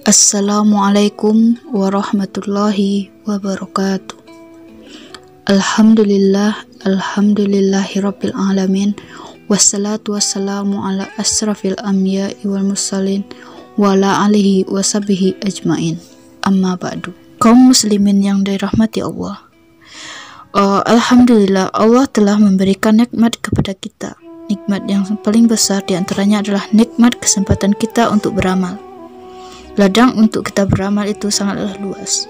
Assalamualaikum warahmatullahi wabarakatuh. Alhamdulillahirabbil alamin. Wassalatu wassalamu ala asrafil anbiya'i wal mursalin wa ala alihi washabihi ajmain. Amma ba'du. Kaum muslimin yang dirahmati Allah. Alhamdulillah, Allah telah memberikan nikmat kepada kita. Nikmat yang paling besar di antaranya adalah nikmat kesempatan kita untuk beramal. Ladang untuk kita beramal itu sangatlah luas.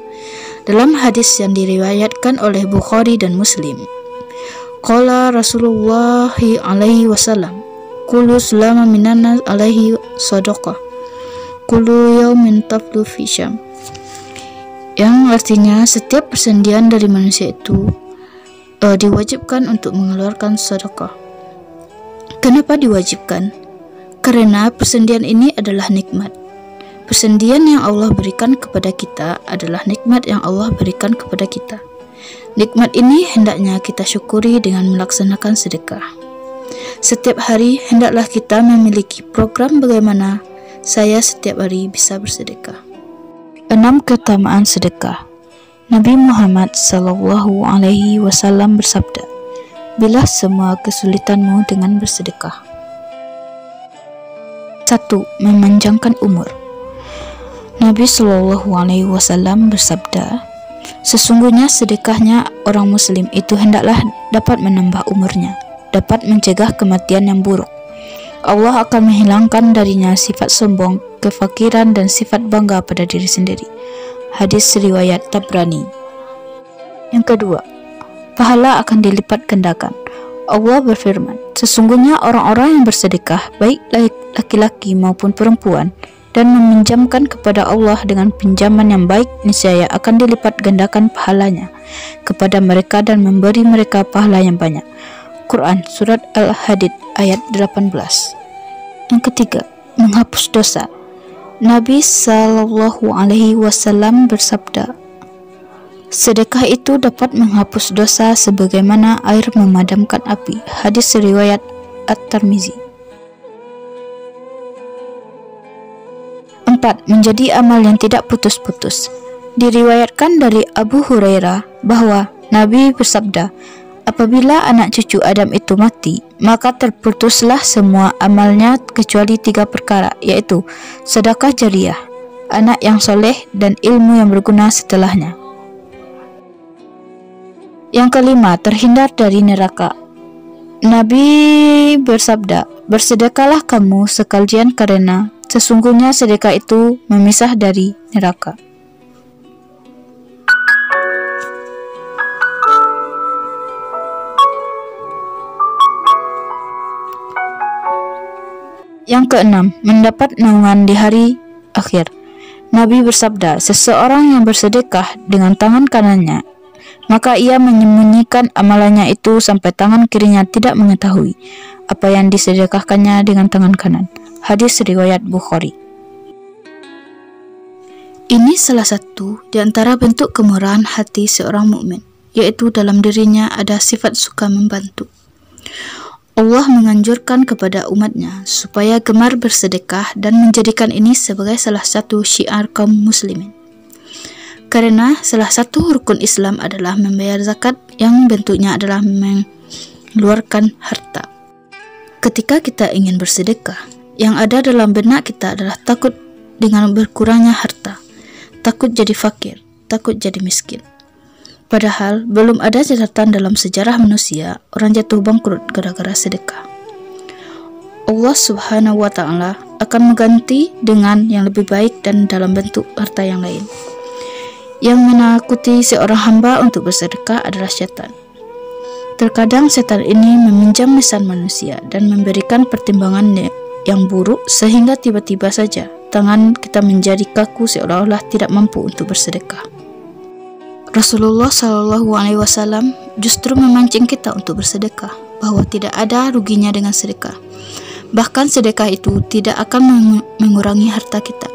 Dalam hadis yang diriwayatkan oleh Bukhari dan Muslim, qala Rasulullah alaihi wasallam, kullu sulama minannas alaihi sadaqah, kullu yaumin taflu fi syam. Yang artinya setiap persendian dari manusia itu diwajibkan untuk mengeluarkan sedekah. Kenapa diwajibkan? Karena persendian ini adalah nikmat. Persendian yang Allah berikan kepada kita adalah nikmat yang Allah berikan kepada kita. Nikmat ini hendaknya kita syukuri dengan melaksanakan sedekah. Setiap hari hendaklah kita memiliki program bagaimana saya setiap hari bisa bersedekah. 6 keutamaan sedekah. Nabi Muhammad SAW bersabda, "Bilah semua kesulitanmu dengan bersedekah." 1. Memanjangkan umur. Nabi SAW bersabda, sesungguhnya sedekahnya orang muslim itu hendaklah dapat menambah umurnya, dapat mencegah kematian yang buruk. Allah akan menghilangkan darinya sifat sombong, kefakiran, dan sifat bangga pada diri sendiri. Hadis riwayat Tabrani. Yang kedua, pahala akan dilipat gandakan. Allah berfirman, sesungguhnya orang-orang yang bersedekah, baik laki-laki maupun perempuan, dan meminjamkan kepada Allah dengan pinjaman yang baik, niscaya akan dilipat gandakan pahalanya kepada mereka dan memberi mereka pahala yang banyak. Quran Surat Al-Hadid ayat 18. Yang ketiga, menghapus dosa. Nabi SAW bersabda, sedekah itu dapat menghapus dosa sebagaimana air memadamkan api. Hadis riwayat At-Tirmizi. 4. Menjadi amal yang tidak putus-putus. Diriwayatkan dari Abu Hurairah bahwa Nabi bersabda, apabila anak cucu Adam itu mati, maka terputuslah semua amalnya kecuali 3 perkara, yaitu sedekah jariyah, anak yang soleh, dan ilmu yang berguna setelahnya. Yang kelima, terhindar dari neraka. Nabi bersabda, bersedekahlah kamu sekalian karena sesungguhnya sedekah itu memisah dari neraka. Yang keenam, mendapat naungan di hari akhir. Nabi bersabda, seseorang yang bersedekah dengan tangan kanannya, maka ia menyembunyikan amalannya itu sampai tangan kirinya tidak mengetahui apa yang disedekahkannya dengan tangan kanan. Hadis riwayat Bukhari. Ini salah satu di antara bentuk kemurahan hati seorang mukmin, yaitu dalam dirinya ada sifat suka membantu. Allah menganjurkan kepada umatnya supaya gemar bersedekah dan menjadikan ini sebagai salah satu syiar kaum muslimin. Karena salah satu rukun Islam adalah membayar zakat yang bentuknya adalah mengeluarkan harta. Ketika kita ingin bersedekah, yang ada dalam benak kita adalah takut dengan berkurangnya harta, takut jadi fakir, takut jadi miskin. Padahal belum ada catatan dalam sejarah manusia orang jatuh bangkrut gara-gara sedekah. Allah Subhanahu wa Ta'ala akan mengganti dengan yang lebih baik dan dalam bentuk harta yang lain. Yang menakuti seorang hamba untuk bersedekah adalah setan. Terkadang setan ini meminjam lisan manusia dan memberikan pertimbangan yang buruk sehingga tiba-tiba saja tangan kita menjadi kaku seolah-olah tidak mampu untuk bersedekah. Rasulullah SAW justru memancing kita untuk bersedekah, bahwa tidak ada ruginya dengan sedekah. Bahkan sedekah itu tidak akan mengurangi harta kita.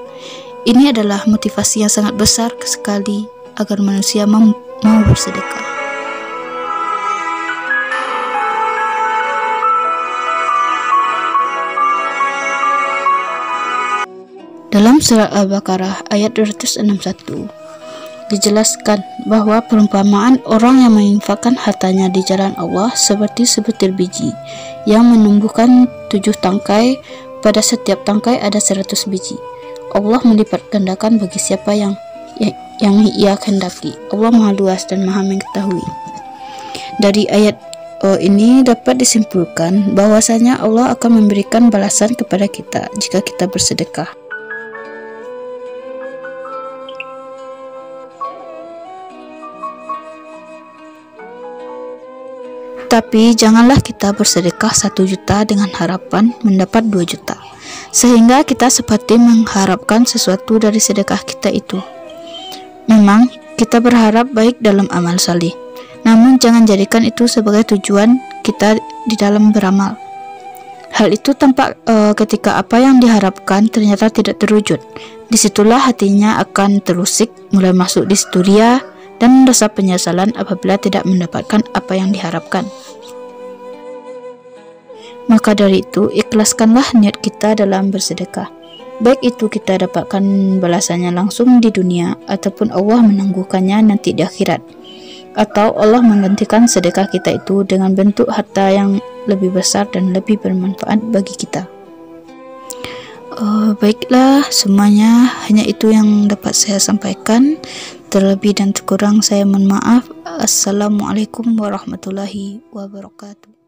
Ini adalah motivasi yang sangat besar sekali agar manusia mau bersedekah. Dalam surat Al-Baqarah ayat 261 dijelaskan bahwa perumpamaan orang yang menginfakkan hartanya di jalan Allah seperti sebutir biji yang menumbuhkan 7 tangkai, pada setiap tangkai ada 100 biji. Allah melipat gandakan bagi siapa yang Ia kehendaki. Allah Maha Luas dan Maha Mengetahui. Dari ayat ini dapat disimpulkan bahwasanya Allah akan memberikan balasan kepada kita jika kita bersedekah. Tapi janganlah kita bersedekah 1 juta dengan harapan mendapat 2 juta, sehingga kita seperti mengharapkan sesuatu dari sedekah kita itu. Memang kita berharap baik dalam amal saleh, namun jangan jadikan itu sebagai tujuan kita di dalam beramal. Hal itu tampak ketika apa yang diharapkan ternyata tidak terwujud. Disitulah hatinya akan terusik, mulai masuk di situ ria dan rasa penyesalan apabila tidak mendapatkan apa yang diharapkan. Maka dari itu, ikhlaskanlah niat kita dalam bersedekah. Baik itu kita dapatkan balasannya langsung di dunia, ataupun Allah menangguhkannya nanti di akhirat, atau Allah menggantikan sedekah kita itu dengan bentuk harta yang lebih besar dan lebih bermanfaat bagi kita. Baiklah, semuanya hanya itu yang dapat saya sampaikan. Terlebih dan terkurang saya mohon maaf. Assalamualaikum warahmatullahi wabarakatuh.